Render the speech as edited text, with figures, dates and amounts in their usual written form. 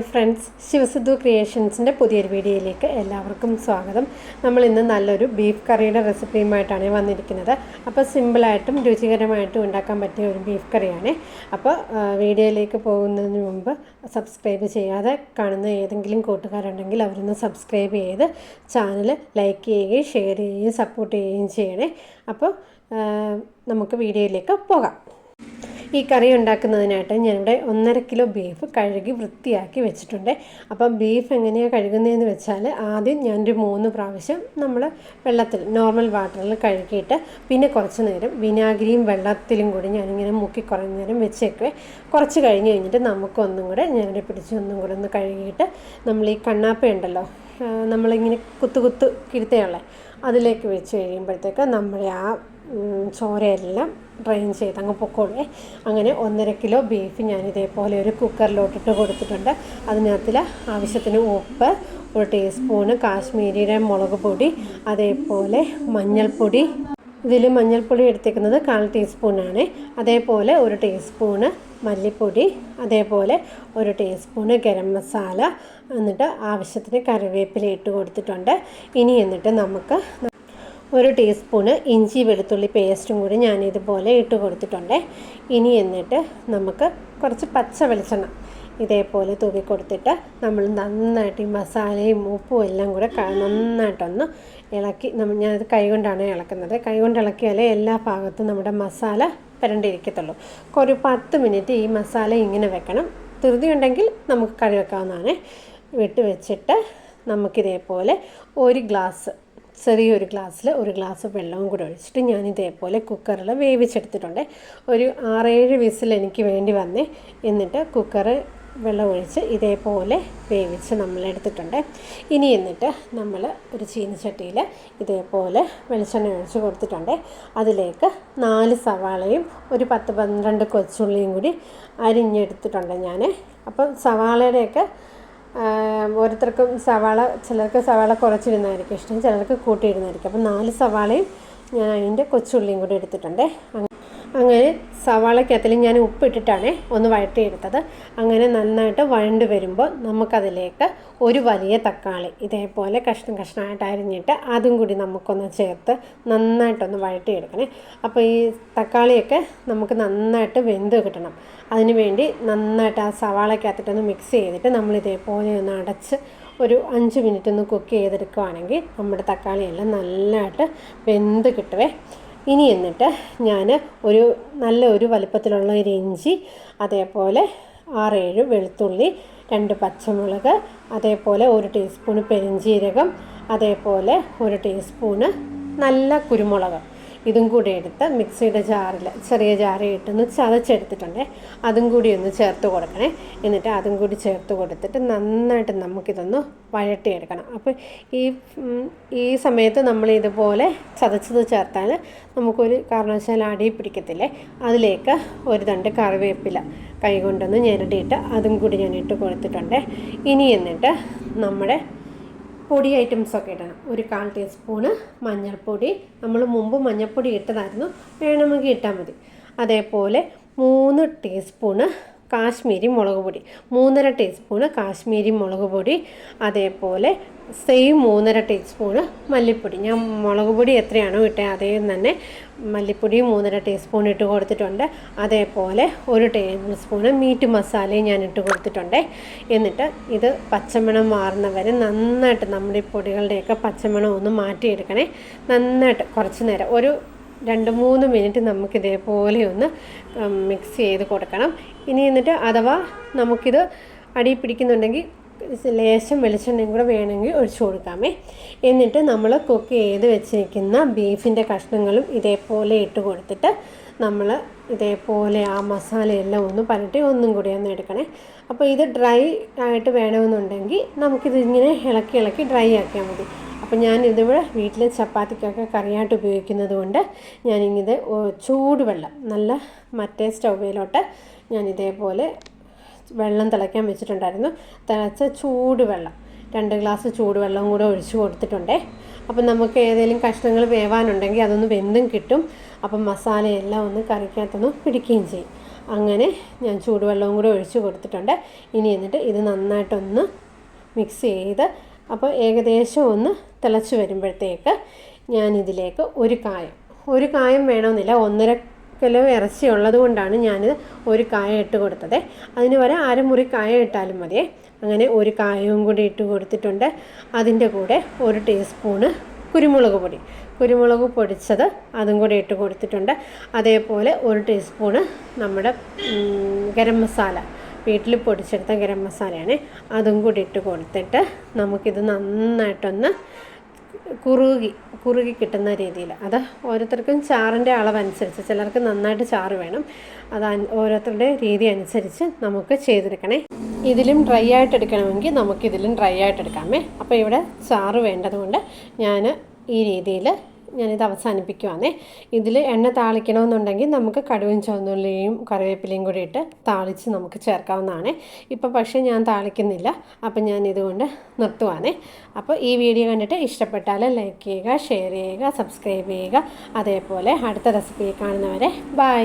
Hi friends, ശിവസിദ്ധു ക്രിയേഷൻസിൻ്റെ പുതിയൊരു വീഡിയോയിലേക്ക് എല്ലാവർക്കും സ്വാഗതം. നമ്മൾ ഇന്ന് നല്ലൊരു ബീഫ് കറിയുടെ റെസിപ്പിയുമായിട്ടാണ് വന്നിരിക്കുന്നത്. അപ്പോൾ സിമ്പിളായിട്ടും രുചികരമായിട്ടും ഉണ്ടാക്കാൻ പറ്റിയ ഒരു ബീഫ് കറിയാണ്. അപ്പോൾ വീഡിയോയിലേക്ക് പോകുന്നതിന് മുമ്പ് സബ്സ്ക്രൈബ് ചെയ്യാതെ കാണുന്ന ഏതെങ്കിലും കൂട്ടുകാരുണ്ടെങ്കിൽ അവരൊന്ന് സബ്സ്ക്രൈബ് ചെയ്ത് ചാനൽ ലൈക്ക് ചെയ്യുകയും ഷെയർ ചെയ്യുകയും സപ്പോർട്ട് ചെയ്യുകയും ചെയ്യണേ. അപ്പോൾ നമുക്ക് വീഡിയോയിലേക്ക് പോകാം. ഈ കറി ഉണ്ടാക്കുന്നതിനായിട്ട് ഞാനിവിടെ 1.5 കിലോ ബീഫ് കഴുകി വൃത്തിയാക്കി വെച്ചിട്ടുണ്ട്. അപ്പം ബീഫ് എങ്ങനെയാണ് കഴുകുന്നതെന്ന് വെച്ചാൽ ആദ്യം ഞാനൊരു 3 പ്രാവശ്യം നമ്മൾ വെള്ളത്തിൽ നോർമൽ വാട്ടറിൽ കഴുകിയിട്ട് പിന്നെ കുറച്ച് നേരം വിനാഗിരിയും വെള്ളത്തിലും കൂടി ഞാനിങ്ങനെ മുക്കി കുറച്ച് നേരം വെച്ചേക്കുവേ. കുറച്ച് കഴിഞ്ഞ് കഴിഞ്ഞിട്ട് നമുക്കൊന്നും കൂടെ ഞാനിവിടെ പിടിച്ച് ഒന്നും കൂടെ ഒന്ന് കഴുകിയിട്ട് നമ്മൾ ഈ കണ്ണാപ്പ ഉണ്ടല്ലോ, നമ്മളിങ്ങനെ കുത്തു കിരുത്തയുള്ള അതിലേക്ക് വെച്ച് കഴിയുമ്പോഴത്തേക്ക് നമ്മുടെ ആ ചോരയെല്ലാം ഡ്രെയിൻ ചെയ്ത് അങ്ങ് പൊക്കോളേ. അങ്ങനെ 1.5 കിലോ ബീഫ് ഞാൻ ഇതേപോലെ ഒരു കുക്കറിലോട്ടിട്ട് കൊടുത്തിട്ടുണ്ട്. അതിനകത്തിൽ ആവശ്യത്തിന് ഉപ്പ്, 1 ടീസ്പൂണ് കാശ്മീരിയുടെ മുളക് പൊടി, അതേപോലെ മഞ്ഞൾപ്പൊടി. ഇതിൽ മഞ്ഞൾപ്പൊടി എടുത്തേക്കുന്നത് 1/4 ടീസ്പൂണാണ്. അതേപോലെ 1 ടീസ്പൂണ് മല്ലിപ്പൊടി, അതേപോലെ 1 ടീസ്പൂണ് ഗരം മസാല, എന്നിട്ട് ആവശ്യത്തിന് കറിവേപ്പില ഇട്ട് കൊടുത്തിട്ടുണ്ട്. ഇനി എന്നിട്ട് നമുക്ക് 1 ടീസ്പൂണ് ഇഞ്ചി വെളുത്തുള്ളി പേസ്റ്റും കൂടി ഞാനിതുപോലെ ഇട്ട് കൊടുത്തിട്ടുണ്ട്. ഇനി എന്നിട്ട് നമുക്ക് കുറച്ച് പച്ച വെളിച്ചെണ്ണ ഇതേപോലെ തൂക്കി കൊടുത്തിട്ട് നമ്മൾ നന്നായിട്ട് ഈ മസാലയും ഉപ്പും എല്ലാം കൂടെ നന്നായിട്ടൊന്ന് ഇളക്കി. ഞാനത് കൈകൊണ്ടാണ് ഇളക്കുന്നത്. കൈകൊണ്ട് ഇളക്കിയാലേ എല്ലാ ഭാഗത്തും നമ്മുടെ മസാല പുരണ്ടിരിക്കത്തുള്ളൂ. ഒരു 10 മിനിറ്റ് ഈ മസാല ഇങ്ങനെ വെക്കണം. ധൃതി ഉണ്ടെങ്കിൽ നമുക്ക് കറി വെക്കാവുന്നതാണ്. വെച്ചിട്ട് നമുക്കിതേപോലെ ചെറിയൊരു ഗ്ലാസ്സിൽ 1 ഗ്ലാസ് വെള്ളവും കൂടെ ഒഴിച്ചിട്ട് ഞാനിതേപോലെ കുക്കറിൽ വേവിച്ചെടുത്തിട്ടുണ്ട്. ഒരു 6-7 വിസിൽ എനിക്ക് വേണ്ടി വന്നേ. എന്നിട്ട് കുക്കറ് വെള്ളം ഒഴിച്ച് ഇതേപോലെ വേവിച്ച് നമ്മളെടുത്തിട്ടുണ്ട്. ഇനി എന്നിട്ട് നമ്മൾ ഒരു ചീനച്ചട്ടിയിൽ ഇതേപോലെ വെളിച്ചെണ്ണ ഒഴിച്ച് കൊടുത്തിട്ടുണ്ട്. അതിലേക്ക് 4 സവാളയും ഒരു 10-12 കൊച്ചുള്ളിയും കൂടി അരിഞ്ഞെടുത്തിട്ടുണ്ട് ഞാൻ. അപ്പം സവാളയുടെയൊക്കെ ഓരോരുത്തർക്കും ചിലർക്ക് സവാള കുറച്ചിടുന്നതായിരിക്കും ഇഷ്ടം, ചിലർക്ക് കൂട്ടിയിടുന്നതായിരിക്കും. അപ്പം 4 സവാളയും ഞാൻ അതിൻ്റെ കൊച്ചുള്ളിയും കൂടി എടുത്തിട്ടുണ്ട്. അങ്ങനെ സവാളയ്ക്കകത്തിൽ ഞാൻ ഉപ്പിട്ടിട്ടാണ് ഒന്ന് വഴറ്റിയെടുത്തത്. അങ്ങനെ നന്നായിട്ട് വഴണ്ട് വരുമ്പോൾ നമുക്കതിലേക്ക് ഒരു വലിയ തക്കാളി ഇതേപോലെ കഷ്ണമായിട്ട് അരിഞ്ഞിട്ട് അതും കൂടി നമുക്കൊന്ന് ചേർത്ത് നന്നായിട്ടൊന്ന് വഴറ്റിയെടുക്കണേ. അപ്പോൾ ഈ തക്കാളിയൊക്കെ നമുക്ക് നന്നായിട്ട് വെന്ത് കിട്ടണം. അതിന് വേണ്ടി നന്നായിട്ട് ആ സവാളയ്ക്കകത്തിട്ടൊന്ന് മിക്സ് ചെയ്തിട്ട് നമ്മളിതേപോലെ ഒന്ന് അടച്ച് ഒരു 5 മിനിറ്റ് ഒന്ന് കുക്ക് ചെയ്തെടുക്കുകയാണെങ്കിൽ നമ്മുടെ തക്കാളിയെല്ലാം നല്ലതായിട്ട് വെന്ത് കിട്ടുവേ. ഇനി എന്നിട്ട് ഞാൻ ഒരു വലിപ്പത്തിലുള്ള ഒരു ഇഞ്ചി, അതേപോലെ 6-7 വെളുത്തുള്ളി, 2 പച്ചമുളക്, അതേപോലെ 1 ടീസ്പൂണ് പെരിഞ്ജീരകം, അതേപോലെ 1 ടീസ്പൂണ് നല്ല കുരുമുളക് ഇതും കൂടി എടുത്ത് മിക്സിയുടെ ചെറിയ ജാറിൽ ഇട്ടൊന്ന് ചതച്ചെടുത്തിട്ടുണ്ട്. അതും കൂടി ഒന്ന് ചേർത്ത് കൊടുക്കണേ. എന്നിട്ട് അതും കൂടി ചേർത്ത് കൊടുത്തിട്ട് നന്നായിട്ട് നമുക്കിതൊന്ന് വഴട്ടിയെടുക്കണം. അപ്പോൾ ഈ സമയത്ത് നമ്മൾ ഇതുപോലെ ചതച്ചത് ചേർത്താൽ നമുക്കൊരു കാരണവശാലും അടി പിടിക്കത്തില്ലേ. അതിലേക്ക് 1 തണ്ട് കറിവേപ്പില കൈകൊണ്ടൊന്ന് ഞെരടിയിട്ട് അതും കൂടി ഞാൻ ഇട്ട് കൊടുത്തിട്ടുണ്ട്. ഇനി എന്നിട്ട് നമ്മുടെ പൊടി ഐറ്റംസൊക്കെ ഇടണം. ഒരു 1/4 ടീസ്പൂണ് മഞ്ഞൾപ്പൊടി, നമ്മൾ മുമ്പ് മഞ്ഞൾപ്പൊടി ഇട്ടതായിരുന്നു, വേണമെങ്കിൽ ഇട്ടാൽ മതി. അതേപോലെ 3 ടീസ്പൂണ് കാശ്മീരി മുളക് പൊടി, 3.5 ടീസ്പൂണ് കാശ്മീരി മുളക് പൊടി, അതേപോലെ 3.5 ടീസ്പൂണ് മല്ലിപ്പൊടി. ഞാൻ മുളക് പൊടി എത്രയാണോ ഇട്ടത് അതേ തന്നെ മല്ലിപ്പൊടിയും 3.5 ടീസ്പൂൺ ഇട്ട് കൊടുത്തിട്ടുണ്ട്. അതേപോലെ 1 ടേബിൾ സ്പൂണ് മീറ്റ് മസാലയും ഞാൻ ഇട്ട് കൊടുത്തിട്ടുണ്ട്. എന്നിട്ട് ഇത് പച്ചമണം മാറുന്നവരെ നന്നായിട്ട് നമ്മുടെ ഈ പൊടികളുടെയൊക്കെ പച്ചമണം ഒന്ന് മാറ്റിയെടുക്കണേ. നന്നായിട്ട് കുറച്ച് നേരം ഒരു 2-3 മിനിറ്റ് നമുക്കിതേപോലെ ഒന്ന് മിക്സ് ചെയ്ത് കൊടുക്കണം. ഇനി എന്നിട്ട് അഥവാ നമുക്കിത് അടി പിടിക്കുന്നുണ്ടെങ്കിൽ ലേശം വെളിച്ചെണ്ണയും കൂടെ വേണമെങ്കിൽ ഒഴിച്ചു കൊടുക്കാമേ. എന്നിട്ട് നമ്മൾ കുക്ക് ചെയ്ത് വെച്ചിരിക്കുന്ന ബീഫിൻ്റെ കഷ്ണങ്ങളും ഇതേപോലെ ഇട്ട് കൊടുത്തിട്ട് നമ്മൾ ഇതേപോലെ ആ മസാലയെല്ലാം ഒന്ന് പരട്ടി ഒന്നും കൂടി ഒന്ന് എടുക്കണേ. അപ്പോൾ ഇത് ഡ്രൈ ആയിട്ട് വേണമെന്നുണ്ടെങ്കിൽ നമുക്കിതിങ്ങനെ ഇളക്കി ഡ്രൈ ആക്കിയാൽ മതി. അപ്പോൾ ഞാനിതിവിടെ വീട്ടിൽ ചപ്പാത്തിക്കൊക്കെ കറിയായിട്ട് ഉപയോഗിക്കുന്നത് കൊണ്ട് ഞാനിങ്ങനെ ചൂടുവെള്ളം നല്ല മറ്റേ സ്റ്റൗവിലോട്ട് ഞാനിതേപോലെ വെള്ളം തിളയ്ക്കാൻ വെച്ചിട്ടുണ്ടായിരുന്നു. തിളച്ച ചൂടുവെള്ളം 2 ഗ്ലാസ് ചൂടുവെള്ളവും കൂടെ ഒഴിച്ച് കൊടുത്തിട്ടുണ്ട്. അപ്പം നമുക്ക് ഏതെങ്കിലും കഷ്ണങ്ങൾ വേവാനുണ്ടെങ്കിൽ അതൊന്ന് വെന്തും കിട്ടും. അപ്പം മസാലയെല്ലാം ഒന്ന് കറിക്കകത്തൊന്ന് പിടിക്കുകയും ചെയ്യും. അങ്ങനെ ഞാൻ ചൂടുവെള്ളവും കൂടെ ഒഴിച്ച് കൊടുത്തിട്ടുണ്ട്. ഇനി എന്നിട്ട് ഇത് നന്നായിട്ടൊന്ന് മിക്സ് ചെയ്ത് അപ്പോൾ ഏകദേശം ഒന്ന് തിളച്ച് വരുമ്പോഴത്തേക്ക് ഞാനിതിലേക്ക് ഒരു കായം വേണമെന്നില്ല, 1.5 കിലോ ഇറച്ചി ഉള്ളത് കൊണ്ടാണ് ഞാനിത് ഒരു കായം ഇട്ട് കൊടുത്തത്. അതിന് വരെ അരമുറി കായം ഇട്ടാലും മതിയേ. അങ്ങനെ ഒരു കായവും കൂടി ഇട്ട് കൊടുത്തിട്ടുണ്ട്. അതിൻ്റെ കൂടെ 1 ടീസ്പൂണ് കുരുമുളക് പൊടിച്ചത് അതും കൂടി ഇട്ട് കൊടുത്തിട്ടുണ്ട്. അതേപോലെ 1 ടീസ്പൂണ് നമ്മുടെ ഗരം മസാല, വീട്ടിൽ പൊടിച്ചെടുത്ത ഗരം മസാലയാണ്, അതും കൂടി ഇട്ട് കൊടുത്തിട്ട് നമുക്കിത് നന്നായിട്ടൊന്ന് കുറുകി കിട്ടുന്ന രീതിയിൽ, അത് ഓരോരുത്തർക്കും ചാറിൻ്റെ അളവനുസരിച്ച്, ചിലർക്ക് നന്നായിട്ട് ചാറ് വേണം, അത് ഓരോരുത്തരുടെ രീതി അനുസരിച്ച് നമുക്ക് ചെയ്തെടുക്കണേ. ഇതിലും ഡ്രൈ ആയിട്ട് എടുക്കണമെങ്കിൽ നമുക്കിതിലും ഡ്രൈ ആയിട്ട് എടുക്കാമേ. അപ്പോൾ ഇവിടെ ചാറ് വേണ്ടതുകൊണ്ട് ഞാൻ ഈ രീതിയിൽ ഞാനിത് അവസാനിപ്പിക്കുവാണേ. ഇതിൽ എണ്ണ താളിക്കണമെന്നുണ്ടെങ്കിൽ നമുക്ക് കടുകും ചുവന്നുള്ളിയും കറിവേപ്പിലയും കൂടി ഇട്ട് താളിച്ച് നമുക്ക് ചേർക്കാവുന്നതാണ്. ഇപ്പോൾ പക്ഷേ ഞാൻ താളിക്കുന്നില്ല, അപ്പം ഞാൻ ഇതുകൊണ്ട് നിർത്തുവാണേ. അപ്പോൾ ഈ വീഡിയോ കണ്ടിട്ട് ഇഷ്ടപ്പെട്ടാൽ ലൈക്ക് ചെയ്യുക, ഷെയർ ചെയ്യുക, സബ്സ്ക്രൈബ് ചെയ്യുക. അതേപോലെ അടുത്ത റെസിപ്പി കാണുന്നവരെ ബൈ.